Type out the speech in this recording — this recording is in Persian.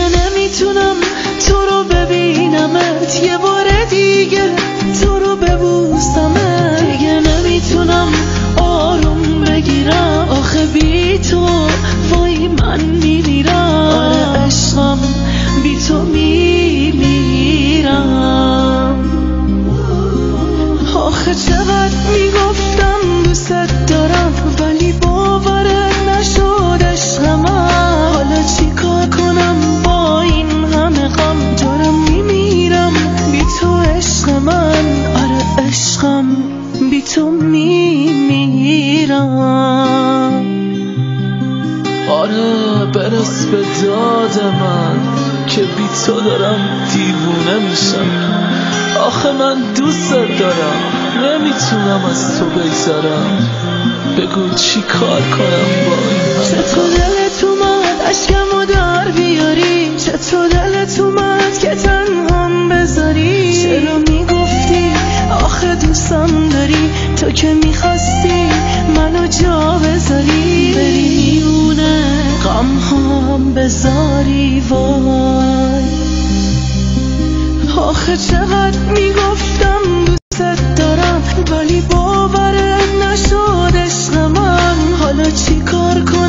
نمیتونم تو رو ببینمت، یه بار دیگه تو رو ببوسمت. دیگه نمیتونم آروم بگیرم، آخه بی تو وای من میمیرم. آره عشقم بی تو میمیرم. آخه چقدر میگفتم دوست دارم ولی باورت نشد عشق من. حالا چی کار کنم با این همه غم، دارم میمیرم بی تو عشق من. آره عشقم بی تو میمیرم. آره برس به داد من که بی تو دارم دیوونه میشم. آخه من دوست دارم نمیتونم از تو بگذرم. بگو چی کار کنم با این همه. چطور دلت اومد عشقمو در بیاری، چطور دلت اومد که تنهام بذاری. چرا میگفتی آخه دوستم داری، تو که میخواستی منو جا بذاری. بری میونه غم هم بذاری وای. آخه چقدر میگفتم دوست دارم ولی باورت نشد عشق من. حالا چی کار کنم